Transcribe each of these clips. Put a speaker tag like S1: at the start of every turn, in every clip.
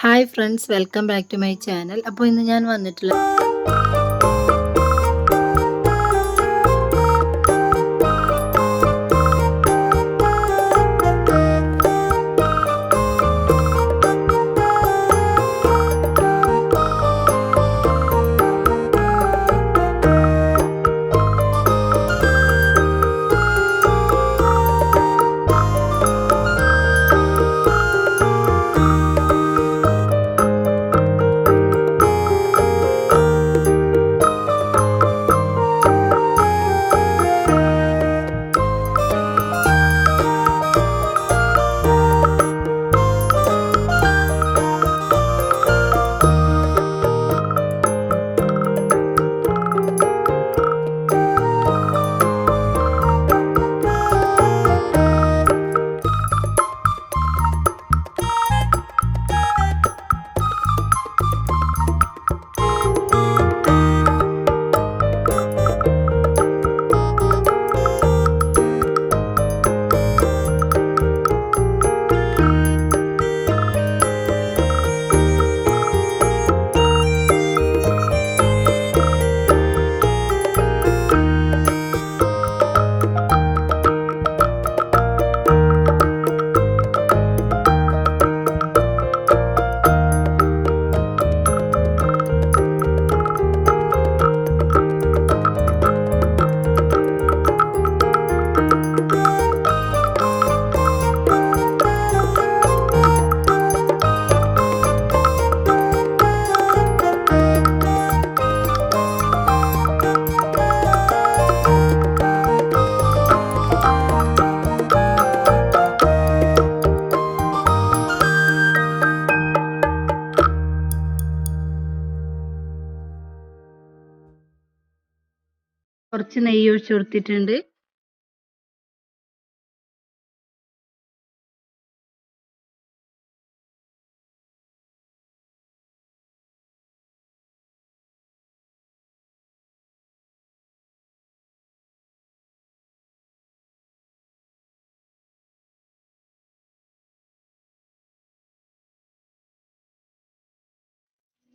S1: Hi friends, welcome back to my channel. അപ്പോൾ ഇന്ന് ഞാൻ വന്നിട്ടുള്ള കുറച്ച് നെയ്യ് ഒഴിച്ചു കൊടുത്തിട്ടുണ്ട്.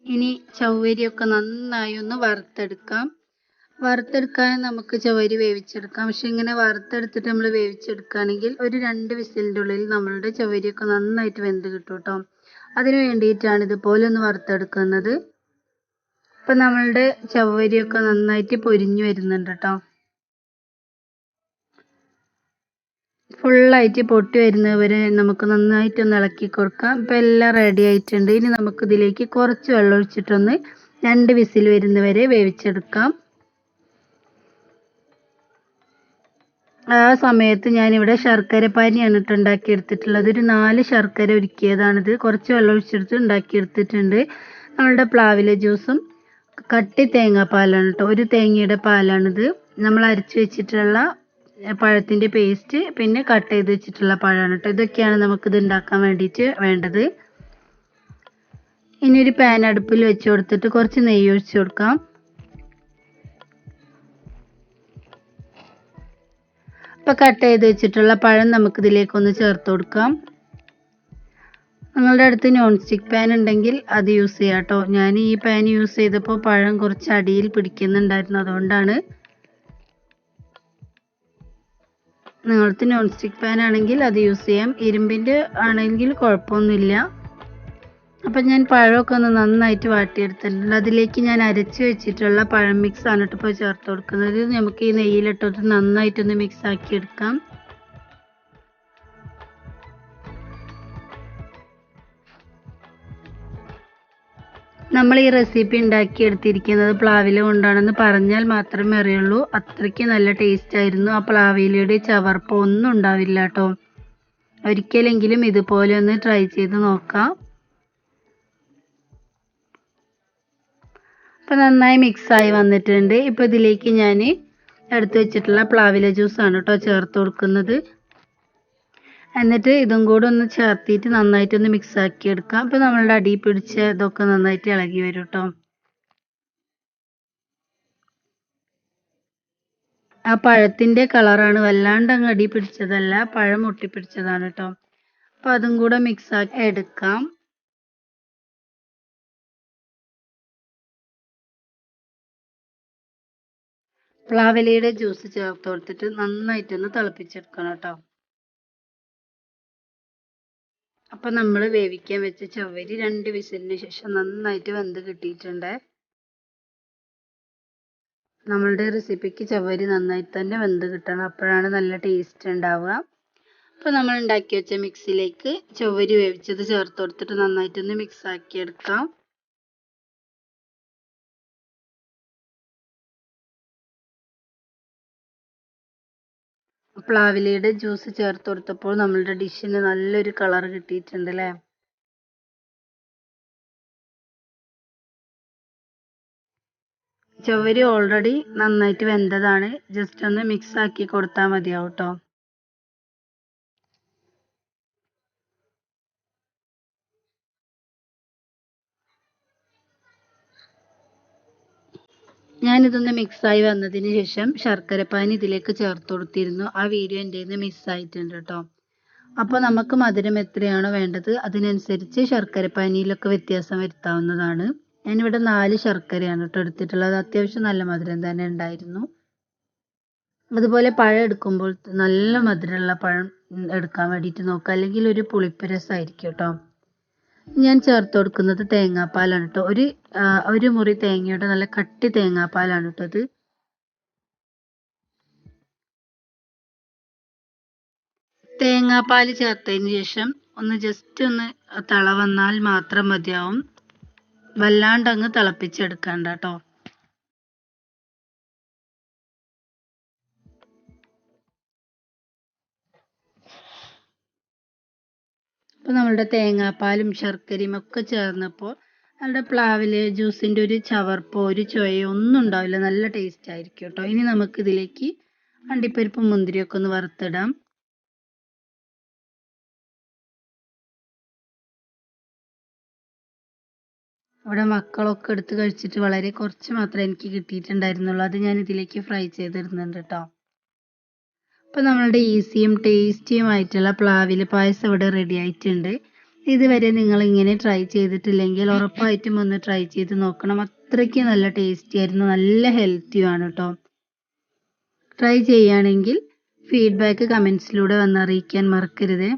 S1: ഇനി ചവ്വരിയൊക്കെ നന്നായി ഒന്ന് വറുത്തെടുക്കാം. വറുത്തെടുക്കാൻ നമുക്ക് ചവ്വരി വേവിച്ചെടുക്കാം. പക്ഷെ ഇങ്ങനെ വറുത്തെടുത്തിട്ട് നമ്മൾ വേവിച്ചെടുക്കുകയാണെങ്കിൽ ഒരു 2 വിസിലിൻ്റെ ഉള്ളിൽ നമ്മളുടെ ചവ്വരിയൊക്കെ നന്നായിട്ട് വെന്ത് കിട്ടും കേട്ടോ. അതിന് വേണ്ടിയിട്ടാണ് ഇതുപോലെ ഒന്ന് വറുത്തെടുക്കുന്നത്. ഇപ്പം നമ്മളുടെ ചവ്വരിയൊക്കെ നന്നായിട്ട് പൊരിഞ്ഞു വരുന്നുണ്ട് കേട്ടോ. ഫുള്ളായിട്ട് പൊട്ടി വരുന്നത് വരെ നമുക്ക് നന്നായിട്ടൊന്ന് ഇളക്കി കൊടുക്കാം. ഇപ്പം എല്ലാം റെഡി ആയിട്ടുണ്ട്. ഇനി നമുക്ക് ഇതിലേക്ക് കുറച്ച് വെള്ളം ഒഴിച്ചിട്ടൊന്ന് 2 വിസിൽ വരുന്നവരെ വേവിച്ചെടുക്കാം. ആ സമയത്ത് ഞാനിവിടെ ശർക്കര പാനിയാണ് ഉണ്ടാക്കിയെടുത്തിട്ടുള്ളത്. ഒരു 4 ശർക്കര ഉരുക്കിയതാണിത്. കുറച്ച് വെള്ളം ഒഴിച്ചെടുത്ത് ഉണ്ടാക്കിയെടുത്തിട്ടുണ്ട്. നമ്മളുടെ പ്ലാവിലെ ജ്യൂസും കട്ടി തേങ്ങാപ്പാലാണ് കേട്ടോ. ഒരു തേങ്ങയുടെ പാലാണിത്. നമ്മൾ അരച്ച് വെച്ചിട്ടുള്ള പഴത്തിൻ്റെ പേസ്റ്റ്, പിന്നെ കട്ട് ചെയ്ത് വെച്ചിട്ടുള്ള പഴമാണ് കേട്ടോ. ഇതൊക്കെയാണ് നമുക്കിത് ഉണ്ടാക്കാൻ വേണ്ടിയിട്ട് വേണ്ടത്. ഇനി ഒരു പാൻ അടുപ്പിൽ വെച്ച് കൊടുത്തിട്ട് കുറച്ച് നെയ്യ് ഒഴിച്ച് കൊടുക്കാം. ഇപ്പോൾ കട്ട് ചെയ്ത് വെച്ചിട്ടുള്ള പഴം നമുക്കിതിലേക്കൊന്ന് ചേർത്ത് കൊടുക്കാം. നിങ്ങളുടെ അടുത്ത് നോൺ സ്റ്റിക്ക് പാൻ ഉണ്ടെങ്കിൽ അത് യൂസ് ചെയ്യാം കേട്ടോ. ഞാൻ ഈ പാൻ യൂസ് ചെയ്തപ്പോൾ പഴം കുറച്ച് അടിയിൽ പിടിക്കുന്നുണ്ടായിരുന്നു, അതുകൊണ്ടാണ്. നിങ്ങൾക്ക് നോൺ സ്റ്റിക്ക് പാൻ ആണെങ്കിൽ അത് യൂസ് ചെയ്യാം. ഇരുമ്പിൻ്റെ ആണെങ്കിൽ കുഴപ്പമൊന്നുമില്ല. അപ്പം ഞാൻ പഴമൊക്കെ ഒന്ന് നന്നായിട്ട് വാട്ടിയെടുത്തിട്ടുണ്ട്. അതിലേക്ക് ഞാൻ അരച്ച് വെച്ചിട്ടുള്ള പഴം മിക്സ് ആണ് ഇപ്പോൾ ചേർത്ത് കൊടുക്കുന്നത്. നമുക്ക് ഈ നെയ്യിലിട്ടിട്ട് നന്നായിട്ടൊന്ന് മിക്സ് ആക്കി എടുക്കാം. നമ്മൾ ഈ റെസിപ്പി ഉണ്ടാക്കിയെടുത്തിരിക്കുന്നത് പ്ലാവില കൊണ്ടാണെന്ന് പറഞ്ഞാൽ മാത്രമേ അറിയുള്ളൂ. അത്രയ്ക്ക് നല്ല ടേസ്റ്റ് ആയിരുന്നു. ആ പ്ലാവിലയുടെ ചവർപ്പ് ഒന്നും ഉണ്ടാവില്ല കേട്ടോ. ഒരിക്കലെങ്കിലും ഇതുപോലെ ഒന്ന് ട്രൈ ചെയ്ത് നോക്കാം. അപ്പോൾ നന്നായി മിക്സായി വന്നിട്ടുണ്ട്. ഇപ്പോൾ ഇതിലേക്ക് ഞാൻ എടുത്ത് വെച്ചിട്ടുള്ള പ്ലാവില ജ്യൂസാണ് കേട്ടോ ചേർത്ത് കൊടുക്കുന്നത്. എന്നിട്ട് ഇതും കൂടെ ഒന്ന് ചേർത്തിട്ട് നന്നായിട്ടൊന്ന് മിക്സ് ആക്കി എടുക്കാം. അപ്പോൾ നമ്മളുടെ അടി പിടിച്ച ഇതൊക്കെ നന്നായിട്ട് ഇളകി വരും കേട്ടോ. ആ പഴത്തിൻ്റെ കളറാണ്, വല്ലാണ്ട് അങ്ങ് അടി പിടിച്ചതല്ല, പഴം ഒട്ടിപ്പിടിച്ചതാണ് കേട്ടോ. അപ്പോൾ അതും കൂടെ മിക്സ് ആക്കി എടുക്കാം. പ്ലാവിലയുടെ ജ്യൂസ് ചേർത്ത് കൊടുത്തിട്ട് നന്നായിട്ടൊന്ന് തിളപ്പിച്ചെടുക്കണം കേട്ടോ. അപ്പം നമ്മൾ വേവിക്കാൻ വെച്ച ചവ്വരി 2 വിസിലിന് ശേഷം നന്നായിട്ട് വെന്ത് കിട്ടിയിട്ടുണ്ട്. നമ്മളുടെ റെസിപ്പിക്ക് ചവ്വരി നന്നായിട്ട് തന്നെ വെന്ത് കിട്ടണം, അപ്പോഴാണ് നല്ല ടേസ്റ്റ് ഉണ്ടാവുക. അപ്പോൾ നമ്മൾ ഉണ്ടാക്കി വെച്ച മിക്സിയിലേക്ക് ചവ്വരി വേവിച്ചത് ചേർത്ത് കൊടുത്തിട്ട് നന്നായിട്ടൊന്ന് മിക്സ് ആക്കി എടുക്കാം. പ്ലാവിലയുടെ ജ്യൂസ് ചേർത്ത് കൊടുത്തപ്പോൾ നമ്മളുടെ ഡിഷിന് നല്ലൊരു കളർ കിട്ടിയിട്ടുണ്ട് അല്ലേ. ചവ്വരി ഓൾറെഡി നന്നായിട്ട് വെന്തതാണ്, ജസ്റ്റ് ഒന്ന് മിക്സ് ആക്കി കൊടുത്താൽ മതിയാവും കേട്ടോ. ഞാനിതൊന്ന് മിക്സായി വന്നതിന് ശേഷം ശർക്കരപ്പാനി ഇതിലേക്ക് ചേർത്ത് കൊടുത്തിരുന്നു. ആ വീഡിയോ എൻ്റെ കയ്യിൽ നിന്ന് മിസ്സായിട്ടുണ്ട് കേട്ടോ. അപ്പോൾ നമുക്ക് മധുരം എത്രയാണോ വേണ്ടത് അതിനനുസരിച്ച് ശർക്കരപ്പാനിയിലൊക്കെ വ്യത്യാസം വരുത്താവുന്നതാണ്. ഞാനിവിടെ 4 ശർക്കരയാണ് കേട്ടോ എടുത്തിട്ടുള്ളത്. അത്യാവശ്യം നല്ല മധുരം തന്നെ ഉണ്ടായിരുന്നു. അതുപോലെ പഴം എടുക്കുമ്പോൾ നല്ല മധുരമുള്ള പഴം എടുക്കാൻ വേണ്ടിയിട്ട് നോക്കുക, അല്ലെങ്കിൽ ഒരു പുളിപ്പ് രസമായിരിക്കും കേട്ടോ. ഞാൻ ചേർത്ത് കൊടുക്കുന്നത് തേങ്ങാപ്പാലാണ് കേട്ടോ. ഒരു മുറി തേങ്ങയുടെ നല്ല കട്ടി തേങ്ങാപ്പാലാണ് കേട്ടോ ഇത്. തേങ്ങാപ്പാൽ ചേർത്തതിന് ശേഷം ജസ്റ്റ് ഒന്ന് തിള വന്നാൽ മാത്രം മതിയാവും, വല്ലാണ്ട് അങ്ങ് തിളപ്പിച്ചെടുക്കണ്ട കേട്ടോ. അപ്പോൾ നമ്മളുടെ തേങ്ങാപ്പാലും ശർക്കരയും ഒക്കെ ചേർന്നപ്പോൾ നമ്മുടെ പ്ലാവിലെ ജ്യൂസിൻ്റെ ഒരു ചവർപ്പോ ഒരു ചൊയയോ ഒന്നും ഉണ്ടാവില്ല, നല്ല ടേസ്റ്റ് ആയിരിക്കും കേട്ടോ. ഇനി നമുക്കിതിലേക്ക് അണ്ടിപ്പരിപ്പും മുന്തിരിയൊക്കെ ഒന്ന് വറുത്തിടാം. ഇവിടെ മക്കളൊക്കെ എടുത്ത് കഴിച്ചിട്ട് വളരെ കുറച്ച് മാത്രമേ എനിക്ക് കിട്ടിയിട്ടുണ്ടായിരുന്നുള്ളൂ, അത് ഞാൻ ഇതിലേക്ക് ഫ്രൈ ചെയ്തിടുന്നുണ്ട് കേട്ടോ. അപ്പോൾ നമ്മളുടെ ഈസിയും ടേസ്റ്റിയുമായിട്ടുള്ള പ്ലാവില പായസം ഇവിടെ റെഡി ആയിട്ടുണ്ട്. ഇതുവരെ നിങ്ങൾ ഇങ്ങനെ ട്രൈ ചെയ്തിട്ടില്ലെങ്കിൽ ഉറപ്പായിട്ടും ഒന്ന് ട്രൈ ചെയ്ത് നോക്കണം. അത്രയ്ക്ക് നല്ല ടേസ്റ്റി ആയിരുന്നു, നല്ല ഹെൽത്തിയുമാണ് കേട്ടോ. ട്രൈ ചെയ്യുകയാണെങ്കിൽ ഫീഡ്ബാക്ക് കമൻസിലൂടെ വന്നറിയിക്കാൻ മറക്കരുത്.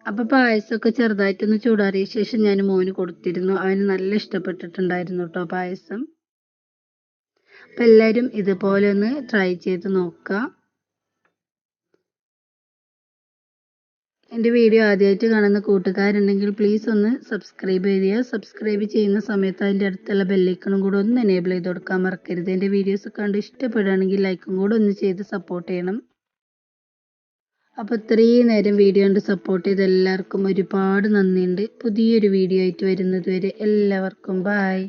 S1: അപ്പോൾ പായസമൊക്കെ ചെറുതായിട്ടൊന്ന് ചൂടാറിയ ശേഷം ഞാൻ മോന് കൊടുത്തിരുന്നു, അവന് നല്ല ഇഷ്ടപ്പെട്ടിട്ടുണ്ടായിരുന്നു കേട്ടോ പായസം. അപ്പോൾ എല്ലാവരും ഇതുപോലെ ഒന്ന് ട്രൈ ചെയ്ത് നോക്കുക. എൻ്റെ വീഡിയോ ആദ്യമായിട്ട് കാണുന്ന കൂട്ടുകാരുണ്ടെങ്കിൽ പ്ലീസ് ഒന്ന് സബ്സ്ക്രൈബ് ചെയ്യുക. സബ്സ്ക്രൈബ് ചെയ്യുന്ന സമയത്ത് അതിൻ്റെ അടുത്തുള്ള ബെല്ലൈക്കണും കൂടെ ഒന്ന് എനേബിൾ ചെയ്ത് കൊടുക്കാൻ മറക്കരുത്. എൻ്റെ വീഡിയോസ് കണ്ട് ഇഷ്ടപ്പെടുകയാണെങ്കിൽ ലൈക്കും കൂടെ ഒന്ന് ചെയ്ത് സപ്പോർട്ട് ചെയ്യണം. അപ്പോൾ ഇത്രയും നേരം വീഡിയോ കണ്ട് സപ്പോർട്ട് ചെയ്ത എല്ലാവർക്കും ഒരുപാട് നന്ദിയുണ്ട്. പുതിയൊരു വീഡിയോ ആയിട്ട് വരുന്നത് വരെ എല്ലാവർക്കും ബൈ.